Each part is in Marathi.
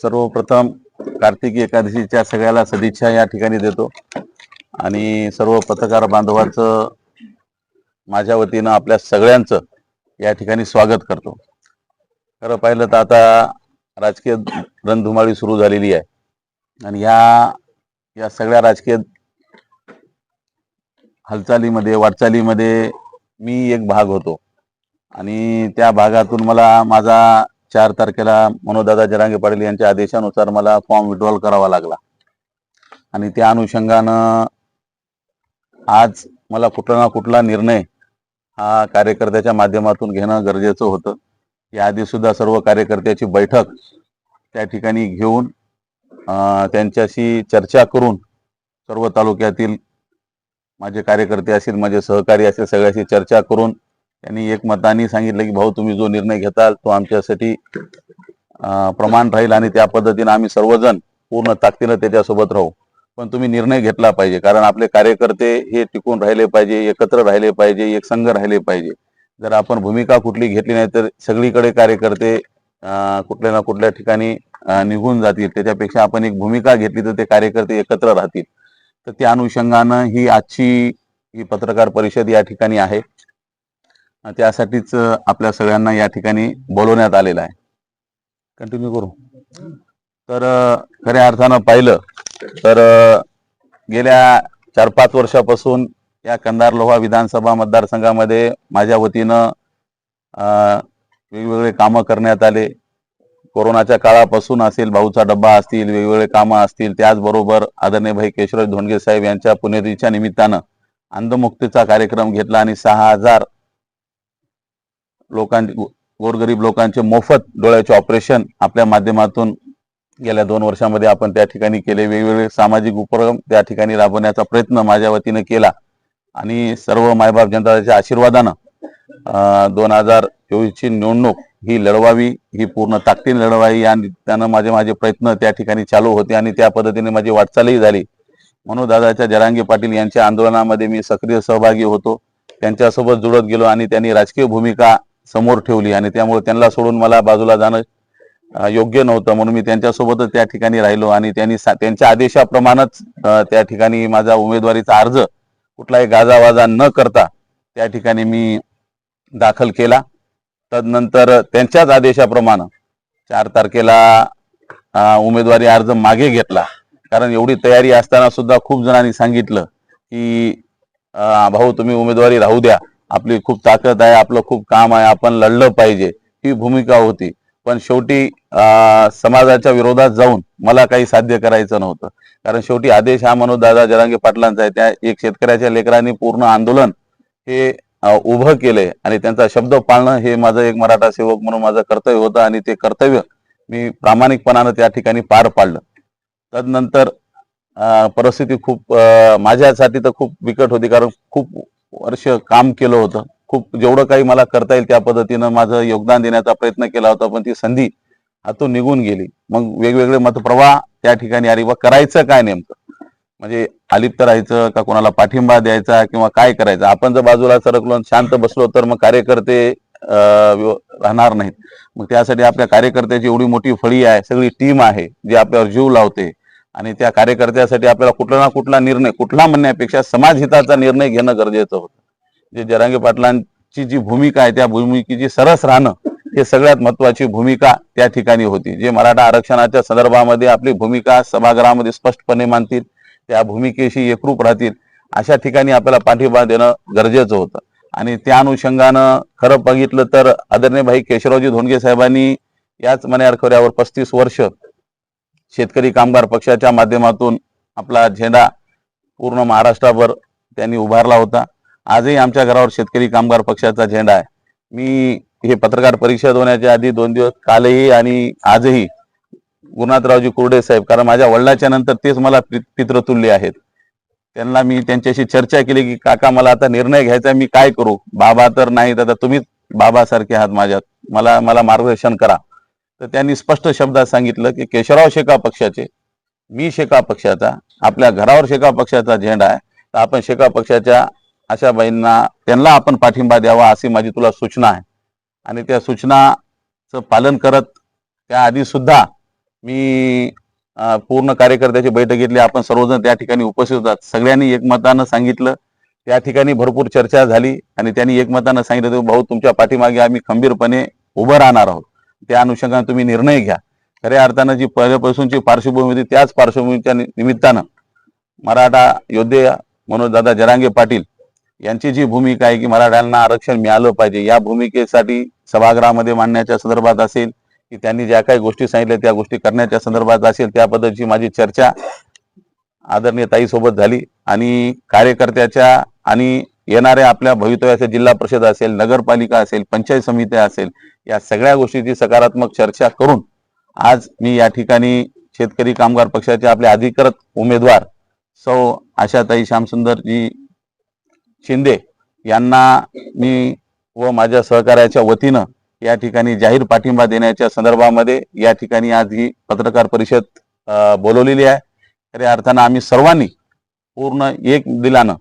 सर्वप्रथम कार्तिकी एकादशीच्या सगळ्याला सदिच्छा या ठिकाणी देतो आणि सर्व पत्रकार बांधवांचं माझ्या वतीनं आपल्या सगळ्यांचं या ठिकाणी स्वागत करतो। खरं पाहिलं तर आता राजकीय रणधुमाळी सुरू झालेली आहे आणि या सगळ्या राजकीय हालचालीमध्ये वाटचालीमध्ये मी एक भाग होतो आणि त्या भागातून मला माझा 4 तारखेला मनोजदादा जरांगे पाटील यांच्या आदेशानुसार मला फॉर्म विड्रॉल करावा लागला आणि त्या अनुषंगानं आज मला कुठला ना कुठला निर्णय हा कार्यकर्त्याच्या माध्यमातून घेणं गरजेचं होतं। याआधी सुद्धा सर्व कार्यकर्त्याची बैठक त्या ठिकाणी घेऊन त्यांच्याशी चर्चा करून सर्व तालुक्यातील माझे कार्यकर्ते असतील माझे सहकारी असतील सगळ्याशी चर्चा करून त्यांनी एकमताने सांगितलं की भाऊ तुम्ही जो निर्णय घेताल तो आमच्यासाठी प्रमाण राहील आणि त्या पद्धतीने आम्ही सर्वजण पूर्ण ताकदीने त्याच्यासोबत राहू, पण तुम्ही निर्णय घेतला पाहिजे कारण आपले कार्यकर्ते हे टिकून राहिले पाहिजे, एकत्र राहिले पाहिजे, एक संघ राहिले पाहिजे। जर आपण भूमिका कुठली घेतली नाही तर सगळीकडे कार्यकर्ते कुठल्या ना कुठल्या ठिकाणी निघून जातील। त्याच्यापेक्षा आपण एक भूमिका घेतली तर ते कार्यकर्ते एकत्र राहतील। तर त्या अनुषंगानं ही आजची पत्रकार परिषद या ठिकाणी आहे, त्यासाठीच आपल्या सगळ्यांना या ठिकाणी बोलवण्यात आलेलं आहे। कंटिन्यू करू तर खऱ्या अर्थानं पाहिलं तर गेल्या 4-5 वर्षापासून या कंधार लोहा विधानसभा मतदारसंघामध्ये माझ्या वतीनं वेगवेगळे कामं करण्यात आले। कोरोनाच्या काळापासून असेल, भाऊचा डब्बा असतील, वेगवेगळे कामं असतील, त्याचबरोबर आदरणीय भाई केशवराज धोंडगे साहेब यांच्या पुण्यतिथीच्या निमित्तानं अंधमुक्तीचा कार्यक्रम घेतला आणि 6000 गोरगरीब लोकांचे मोफत डोळ्याचे ऑपरेशन आपल्या माध्यमातून गेल्या 2 वर्षांमध्ये आपण त्या ठिकाणी केले। वेगवेगळे सामाजिक उपक्रम त्या ठिकाणी राबवण्याचा प्रयत्न माझ्या वतीने केला आणि सर्व मायबाप जनताच्या आशीर्वादानं 2024 ची निवडणूक ही लढवावी, ही पूर्ण ताकदीने लढवावी या निमित्तानं माझे प्रयत्न त्या ठिकाणी चालू होते आणि त्या पद्धतीने माझी वाटचालही झाली। मनोजदादाच्या जरांगे पाटील यांच्या आंदोलनामध्ये मी सक्रिय सहभागी होतो, त्यांच्यासोबत जुळत गेलो आणि त्यांनी राजकीय भूमिका समोर ठेवली आणि त्यामुळे त्यांना सोडून मला बाजूला जाणं योग्य नव्हतं, म्हणून मी त्यांच्यासोबतच त्या ठिकाणी राहिलो आणि त्यांनी त्यांच्या आदेशाप्रमाणेच त्या ठिकाणी माझा उमेदवारीचा अर्ज कुठलाही गाजावाजा न करता त्या ठिकाणी मी दाखल केला। तदनंतर त्यांच्याच आदेशाप्रमाणे 4 तारखेला उमेदवारी अर्ज मागे घेतला, कारण एवढी तयारी असताना सुद्धा खूप जणांनी सांगितलं की भाऊ तुम्ही उमेदवारी राहू द्या, आपली खूप ताकद आहे, आपलं खूप काम आहे, आपण लढलं पाहिजे, ही भूमिका होती। पण शेवटी समाजाच्या विरोधात जाऊन मला काही साध्य करायचं नव्हतं, कारण शेवटी आदेश हा मनोजदादा जरांगे पाटलांचा आहे। त्या एक शेतकऱ्याच्या लेकरांनी पूर्ण आंदोलन हे उभं केले आणि त्यांचा शब्द पाळणं हे माझं एक मराठा सेवक म्हणून माझं कर्तव्य होतं आणि ते कर्तव्य मी प्रामाणिकपणानं त्या ठिकाणी पार पाडलं। तदनंतर परिस्थिती खूप माझ्यासाठी तर खूप बिकट होती, कारण खूप वर्ष काम केलं होतं, खूप जेवढं काही मला करता येईल त्या पद्धतीनं माझं योगदान देण्याचा प्रयत्न केला होता, पण ती संधी हातून निघून गेली। मग वेगवेगळे मतप्रवाह त्या ठिकाणी आली, व करायचं काय नेमकं, म्हणजे अलिप्त राहायचं का कोणाला पाठिंबा द्यायचा किंवा काय करायचं। आपण जर बाजूला सरकलो शांत बसलो तर मग कार्यकर्ते राहणार नाहीत। मग त्यासाठी आपल्या कार्यकर्त्याची एवढी मोठी फळी आहे, सगळी टीम आहे जी आपल्यावर जीव लावते आणि त्या कार्यकर्त्यासाठी आपल्याला कुठला ना कुठला निर्णय, कुठला म्हणण्यापेक्षा समाजहिताचा निर्णय घेणं गरजेचं होतं। जे जरांगे पाटलांची जी भूमिका आहे त्या भूमिकेची सरस राहणं हे सगळ्यात महत्वाची भूमिका त्या ठिकाणी होती। जे मराठा आरक्षणाच्या संदर्भामध्ये आपली भूमिका सभागृहामध्ये स्पष्टपणे मांडतील, त्या भूमिकेशी एकरूप राहतील, अशा ठिकाणी आपल्याला पाठिंबा देणं गरजेचं होतं। आणि त्या अनुषंगानं खरं बघितलं तर आदरणीय भाई केशवरावजी धोंडगे साहेबांनी याच मण्यार खोऱ्यावर 35 वर्ष शेतकरी कामगार पक्षाच्या माध्यमातून आपला झेंडा पूर्ण महाराष्ट्राभर त्यांनी उभारला होता। आजही आमच्या घरावर शेतकरी कामगार पक्षाचा झेंडा आहे। मी हे पत्रकार परिषद होण्याच्या आधी 2 दिवस कालही आणि आजही गुरुनाथरावजी कुर्डे साहेब, कारण माझ्या वडिलांच्या नंतर तेच मला पितृतुल्य आहेत, त्यांना मी त्यांच्याशी चर्चा केली की काका मला आता निर्णय घ्यायचा, मी काय करू, बाबा तर नाही, आता तुम्हीच बाबासारखे आहात माझ्यात, मला मार्गदर्शन करा। तर त्यांनी स्पष्ट शब्दात सांगितलं की केशवराव शेका पक्षाचे, मी शेका पक्षाचा, आपल्या घरावर शेका पक्षाचा झेंडा आहे, तर आपण शेका पक्षाच्या आशाबाईंना त्यांना आपण पाठिंबा द्यावा अशी माझी तुला सूचना आहे। आणि त्या सूचनाचं पालन करत त्याआधी सुद्धा मी पूर्ण कार्यकर्त्याची बैठक घेतली. आपण सर्वजण त्या ठिकाणी उपस्थित होतात. सगळ्यांनी एकमतानं सांगितलं. त्या ठिकाणी भरपूर चर्चा झाली आणि त्यांनी एकमतानं सांगितलं, भाऊ तुमच्या पाठीमागे आम्ही खंबीरपणे उभं राहणार आहोत. त्या अनुषंगाने तुम्ही निर्णय घ्या. खऱ्या अर्थानं जी पहिल्यापासूनची पार्श्वभूमी होती त्याच पार्श्वभूमीच्या निमित्तानं मराठा योद्धे मनोजदादा जरांगे पाटील यांची जी भूमिका आहे की मराठ्यांना आरक्षण मिळालं पाहिजे, या भूमिकेसाठी सभागृहामध्ये मांडण्याच्या संदर्भात असेल की त्यांनी ज्या काही गोष्टी सांगितल्या त्या गोष्टी करण्याच्या संदर्भात असेल, त्या पद्धतीची माझी चर्चा आदरणीय ताईसोबत झाली आणि कार्यकर्त्याच्या आणि येणाऱ्या आपल्या भवितव्याच्या जिल्हा परिषद असेल, नगरपालिका असेल, पंचायत समिती असेल, या सगळ्या गोष्टीची सकारात्मक चर्चा करून आज मी या ठिकाणी शेतकरी कामगार पक्षाचे आपले अधिकृत उमेदवार सौ आशाताई श्यामसुंदरजी शिंदे यांना मी व माझ्या सहकार्याच्या वतीनं या ठिकाणी जाहीर पाठिंबा देण्याच्या संदर्भामध्ये या ठिकाणी आज ही पत्रकार परिषद बोलवलेली आहे. खऱ्या अर्थानं आम्ही सर्वांनी पूर्ण एक दिलानं,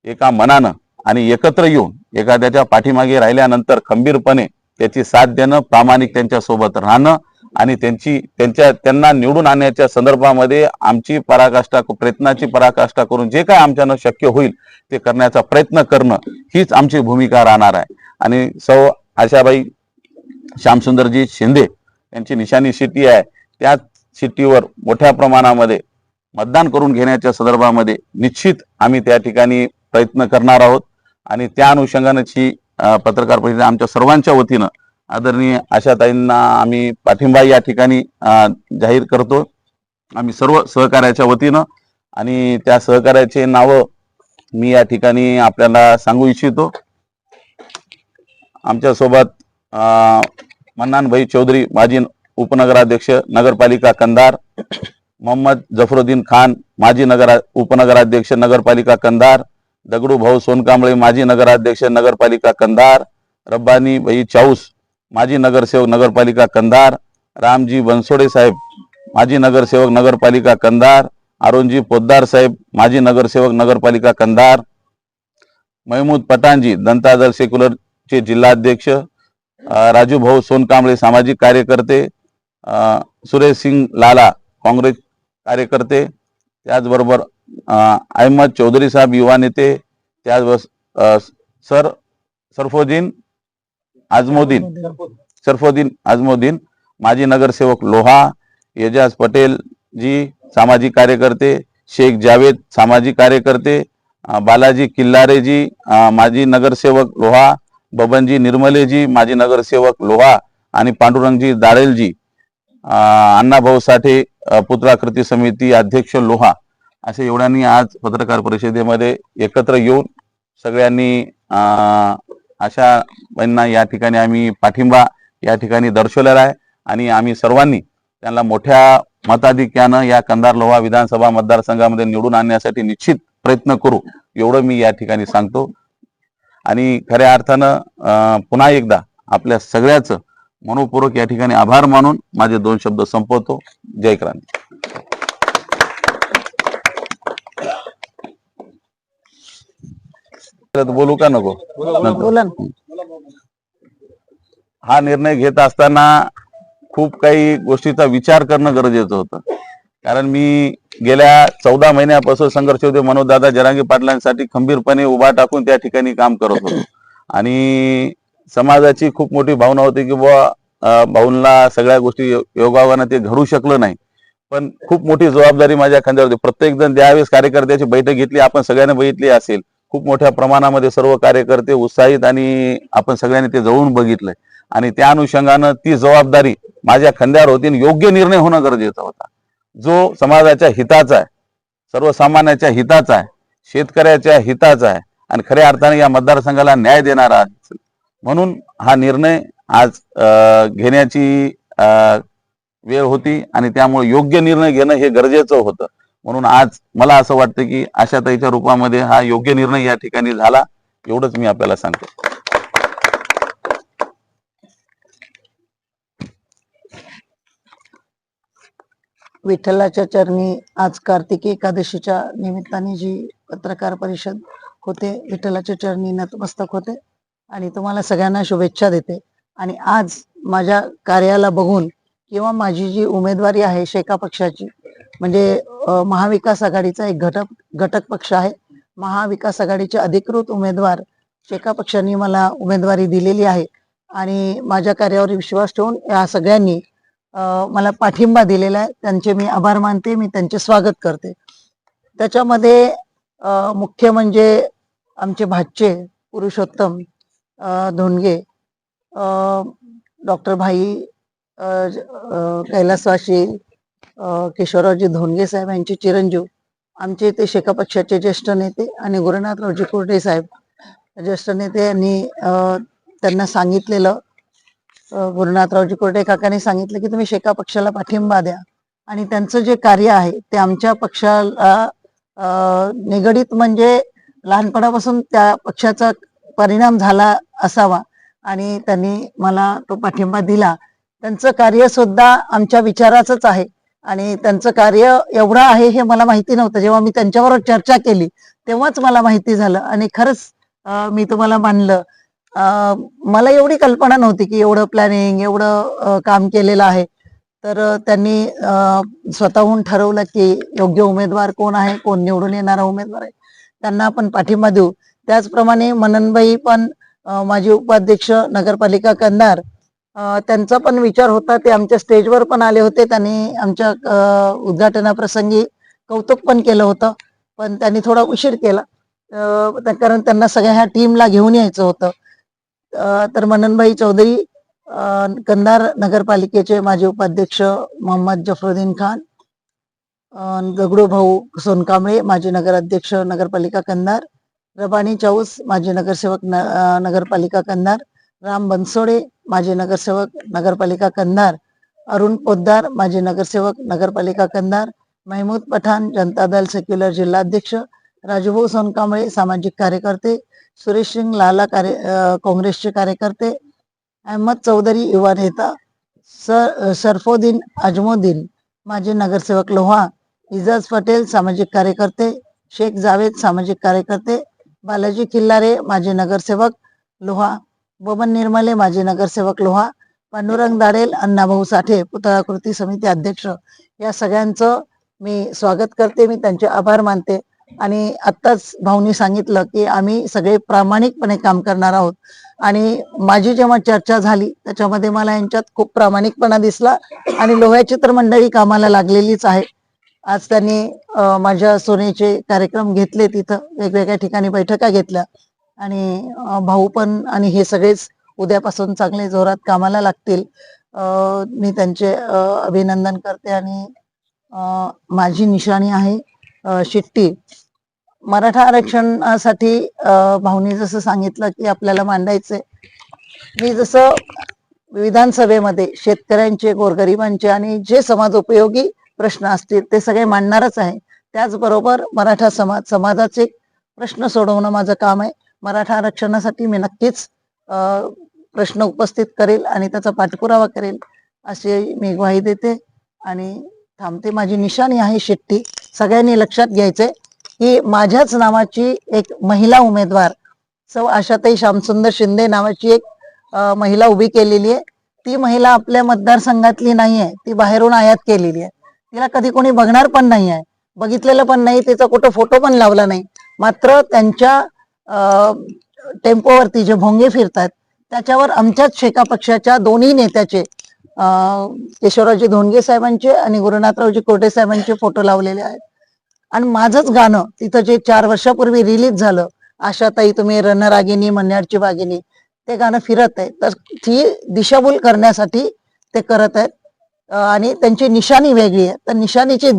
एका मनानं आणि एकत्र येऊन एखाद्याच्या पाठीमागे राहिल्यानंतर खंबीरपणे त्याची साथ देणं, प्रामाणिक त्यांच्या सोबत राहणं आणि त्यांना निवडून आणण्याच्या संदर्भामध्ये आमची प्रयत्नाची पराकाष्ठा करून जे काय आमच्यानं शक्य होईल ते करण्याचा प्रयत्न करणं हीच आमची भूमिका राहणार आहे. आणि सौ आशाबाई श्यामसुंदरजी शिंदे यांची निशाणी शिट्टी आहे, त्याच शिट्टीवर मोठ्या प्रमाणामध्ये मतदान करून घेण्याच्या संदर्भामध्ये निश्चित आम्ही त्या ठिकाणी प्रयत्न करणार आहोत. आणि त्या अनुषंगानेची पत्रकार परिषद आमच्या सर्वांच्या वतीनं आदरणीय आशाताईंना आम्ही पाठिंबा या ठिकाणी जाहीर करतो, आम्ही सर्व सहकार्याच्या वतीनं. आणि त्या सहकार्याचे नावं मी या ठिकाणी आपल्याला सांगू इच्छितो. आमच्यासोबत मन्नानभाई चौधरी माजी उपनगराध्यक्ष नगरपालिका कंधार, मोहम्मद जफरुद्दीन खान माजी उपनगराध्यक्ष नगरपालिका कंधार, दगडू भाऊ सोनकांबळे माजी नगराध्यक्ष नगरपालिका कंधार, रब्बानी भाई चाऊस माजी नगरसेवक नगरपालिका कंधार, रामजी बनसोडे साहेब माजी नगरसेवक नगरपालिका कंधार, अरुणजी पोद्दार साहेब माजी नगरसेवक नगरपालिका कंधार, महमूद पठाणजी जनता दल सेक्युलरचे जिल्हाध्यक्ष, राजू भाऊ सोनकांबळे सामाजिक कार्यकर्ते, सुरेश सिंग लाला काँग्रेस कार्यकर्ते, त्याचबरोबर अहमद चौधरी साहेब युवा नेते, त्याचबरोबर सरफोदीन आजमोदीन माजी नगरसेवक लोहा, एजाज पटेल जी सामाजिक कार्यकर्ते, शेख जावेद सामाजिक कार्यकर्ते, बालाजी किल्लारे जी माजी नगरसेवक लोहा, बबनजी निर्मलेजी माजी नगरसेवक लोहा आणि पांडुरंगजी दाळेलजी अण्णाभाऊ साठे पुतळा कृती समिती अध्यक्ष लोहा, असे एवढ्यांनी आज पत्रकार परिषदेमध्ये एकत्र येऊन सगळ्यांनी आशाबाईंना या ठिकाणी आम्ही पाठिंबा या ठिकाणी दर्शवलेला आहे. आणि आम्ही सर्वांनी त्यांना मोठ्या मताधिक्यानं या कंधार लोहा विधानसभा मतदारसंघामध्ये निवडून आणण्यासाठी निश्चित प्रयत्न करू, एवढं मी या ठिकाणी सांगतो. आणि खऱ्या अर्थानं पुन्हा एकदा आपल्या सगळ्याचं मनोपूर्वक या ठिकाणी आभार मानून माझे 2 शब्द संपवतो. जय क्रांती. बोलू का नको? हा निर्णय घेत असताना खूप काही गोष्टीचा विचार करणं गरजेचं होतं. कारण मी गेल्या 14 महिन्यापासून संघर्ष होते मनोजदादा जरांगे पाटलांसाठी खंबीरपणे उभा टाकून त्या ठिकाणी काम करत होतो. आणि समाजाची खूप मोठी भावना होती की बुवा भाऊंना सगळ्या गोष्टी योगायोगानं ते घडू शकलं नाही, पण खूप मोठी जबाबदारी माझ्या खांद्यावर होती. प्रत्येक जण ज्यावेळेस कार्यकर्त्याची बैठक घेतली, आपण सगळ्यांनी बघितली असेल, खूप मोठ्या प्रमाणामध्ये सर्व कार्यकर्ते उत्साहित आणि आपण सगळ्यांनी ते जवळून बघितलंय. आणि त्या अनुषंगानं ती जबाबदारी माझ्या खांद्यावर होती आणि योग्य निर्णय होणं गरजेचं होता, जो समाजाच्या हिताचा आहे, सर्वसामान्याच्या हिताचा आहे, शेतकऱ्याच्या हिताचा आहे आणि खऱ्या अर्थाने या मतदारसंघाला न्याय देणारा आहे. म्हणून हा निर्णय आज घेण्याची वेळ होती आणि त्यामुळे योग्य निर्णय घेणं हे गरजेचं होतं. म्हणून आज मला असं वाटतं की आशाताईच्या रूपामध्ये हा योग्य निर्णय या ठिकाणी झाला, एवढंच मी आपल्याला सांगतो. विठ्ठलाच्या चरणी आज कार्तिकी एकादशीच्या निमित्ताने जी पत्रकार परिषद होते, विठ्ठलाच्या चरणी नतमस्तक होते आणि तुम्हाला सगळ्यांना शुभेच्छा देते. आणि आज माझ्या कार्याला बघून किंवा माझी जी उमेदवारी आहे शेका पक्षाची, म्हणजे महाविकास आघाडीचा एक घटक पक्ष आहे. महाविकास आघाडीचे अधिकृत उमेदवार शेका पक्षाने मला उमेदवारी दिलेली आहे आणि माझ्या कार्यावर विश्वास ठेवून या सगळ्यांनी मला पाठिंबा दिलेला आहे. त्यांचे मी आभार मानते, मी त्यांचे स्वागत करते. त्याच्यामध्ये मुख्य म्हणजे आमचे भाचे पुरुषोत्तम धोंडगे, डॉक्टर भाई कैलासवासी किशोररावजी धोंडगे साहेब यांचे चिरंजीव, आमचे ते शेका पक्षाचे ज्येष्ठ नेते आणि गुरुनाथरावजी कुर्डे साहेब ज्येष्ठ नेते यांनी त्यांना सांगितलेलं, गुरुनाथरावजी कुर्डे काकांनी सांगितलं की तुम्ही शेका पक्षाला पाठिंबा द्या आणि त्यांचं जे कार्य आहे ते आमच्या पक्षाला निगडित, म्हणजे लहानपणापासून त्या पक्षाचा परिणाम झाला असावा आणि त्यांनी मला तो पाठिंबा दिला. त्यांचं कार्य सुद्धा आमच्या विचाराचंच आहे आणि त्यांचं कार्य एवढं आहे हे मला माहिती नव्हतं. जेव्हा मी त्यांच्याबरोबर चर्चा केली तेव्हाच मला माहिती झालं आणि खरंच मी तुम्हाला मानलं. मला एवढी कल्पना नव्हती की एवढं प्लॅनिंग, एवढं काम केलेलं आहे. तर त्यांनी स्वतःहून ठरवलं की योग्य उमेदवार कोण आहे, कोण निवडून येणारा उमेदवार आहे, त्यांना आपण पाठिंबा देऊ. त्याचप्रमाणे मननबाई पण माझे उपाध्यक्ष नगरपालिका कंधार, त्यांचा पण विचार होता. ते आमच्या स्टेजवर पण आले होते. त्यांनी आमच्या उद्घाटनाप्रसंगी कौतुक पण केलं होतं, पण त्यांनी थोडा उशीर केला कारण त्यांना सगळ्या ह्या टीमला घेऊन यायचं होतं. तर मननबाई चौधरी कंधार नगरपालिकेचे माजी उपाध्यक्ष मोहम्मद जफरुद्दीन खान, दगडू भाऊ सोनकांबळे माजी नगराध्यक्ष नगरपालिका कंधार, रबानी चाऊस माजी नगरसेवक नगरपालिका कंधार, राम बनसोडे माजी नगरसेवक नगरपालिका कंधार, अरुण पोद्दार माजी नगरसेवक नगरपालिका कंधार, महमूद पठाण जनता दल सेक्युलर जिल्हाध्यक्ष, राजूभाऊ सोनकांबळे सामाजिक कार्यकर्ते, सुरेश सिंग लाला काँग्रेसचे कार्यकर्ते, अहमद चौधरी युवा नेता, सरफोद्दीन अजमुद्दीन माजी नगरसेवक लोहा, इजाज पटेल सामाजिक कार्यकर्ते, शेख जावेद सामाजिक कार्यकर्ते, बालाजी किल्लारे माजी नगरसेवक लोहा, बबन निर्मले माजी नगरसेवक लोहा, पांडुरंग दाडेल, अण्णाभाऊ साठे पुतळा कृती समिती अध्यक्ष, या सगळ्यांचं मी स्वागत करते. मी त्यांचे आभार मानते. आणि आत्ताच भाऊनी सांगितलं की आम्ही सगळे प्रामाणिकपणे काम करणार आहोत आणि माझी जेव्हा चर्चा झाली त्याच्यामध्ये मला यांच्यात खूप प्रामाणिकपणा दिसला आणि लोह्याची तर मंडळी कामाला लागलेलीच आहे. आज त्यांनी माझ्या सोनेचे कार्यक्रम घेतले, तिथं वेगवेगळ्या ठिकाणी बैठका घेतल्या आणि भाऊ पण आणि हे सगळेच उद्यापासून चांगले जोरात कामाला लागतील. मी त्यांचे अभिनंदन करते आणि माझी निशाणी आहे शिट्टी. मराठा आरक्षणासाठी भाऊनी जसं सांगितलं की आपल्याला मांडायचंय, मी जसं विधानसभेमध्ये शेतकऱ्यांचे, गोरगरिबांचे आणि जे समाज उपयोगी प्रश्न असतील ते सगळे मांडणारच आहे. त्याचबरोबर मराठा समाजाचे प्रश्न सोडवणं माझं काम आहे. मराठा आरक्षणासाठी मी नक्कीच प्रश्न उपस्थित करेल आणि त्याचा पाठपुरावा करेल अशी मी ग्वाही देते आणि थांबते. माझी निशाणी आहे शिट्टी. सगळ्यांनी लक्षात घ्यायचंय की माझ्याच नावाची एक महिला उमेदवार सौ आशाताई श्यामसुंदर शिंदे नावाची एक महिला उभी केलेली आहे. ती महिला आपल्या मतदारसंघातली नाही आहे, ती बाहेरून आयात केलेली आहे. तिला कधी कोणी बघणार पण नाही आहे, बघितलेलं पण नाही, तिचा कुठं फोटो पण लावला नाही. मात्र त्यांच्या टेम्पोवरती जे भोंगे फिरतात त्याच्यावर आमच्याच शेका पक्षाच्या दोन्ही नेत्याचे, किशोररावजी धोंडगे साहेबांचे आणि गुरुनाथरावजी कुर्डे साहेबांचे फोटो लावलेले आहेत. आणि माझंच गाणं तिथं जे 4 वर्षापूर्वी रिलीज झालं, आशाताई तुम्ही रणरागिनी मन्याडची बागिनी, ते गाणं फिरत आहे. तर ती दिशाभूल करण्यासाठी ते करत आहेत आणि त्यांची निशाणी वेगळी आहे. तर निशाणीची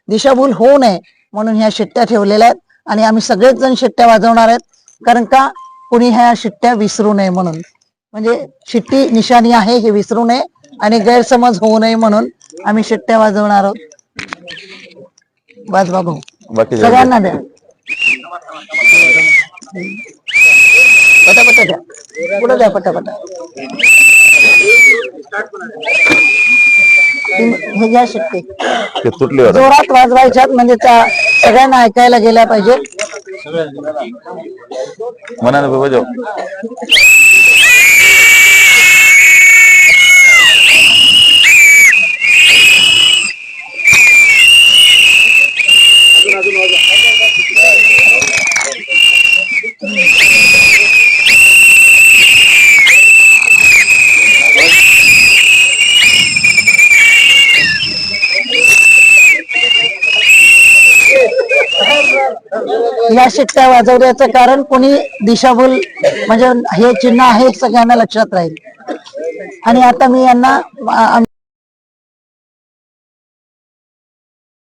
दिशाभूल होऊ नये म्हणून ह्या शिट्ट्या ठेवलेल्या आहेत आणि आम्ही सगळेच जण शिट्ट्या वाजवणार आहेत. कारण का कुणी ह्या शिट्ट्या विसरू नये म्हणून, म्हणजे शिट्टी निशाणी आहे हे विसरू नये आणि गैरसमज होऊ नये म्हणून आम्ही शिट्ट्या वाजवणार आहोत. वाजवा भाऊ, सगळ्यांना द्या, पटापटा द्या, पुढे द्या पटापटा. हे घ्या शिट्टी, जोरात वाजवायच्यात म्हणजे त्या सगळ्यांना ऐकायला गेल्या पाहिजे. मनाने बजाव. या शिट्ट्या वाजवण्याचं कारण कोणी दिशाभूल म्हणजे हे चिन्ह आहे सगळ्यांना लक्षात राहील. आणि आता मी यांना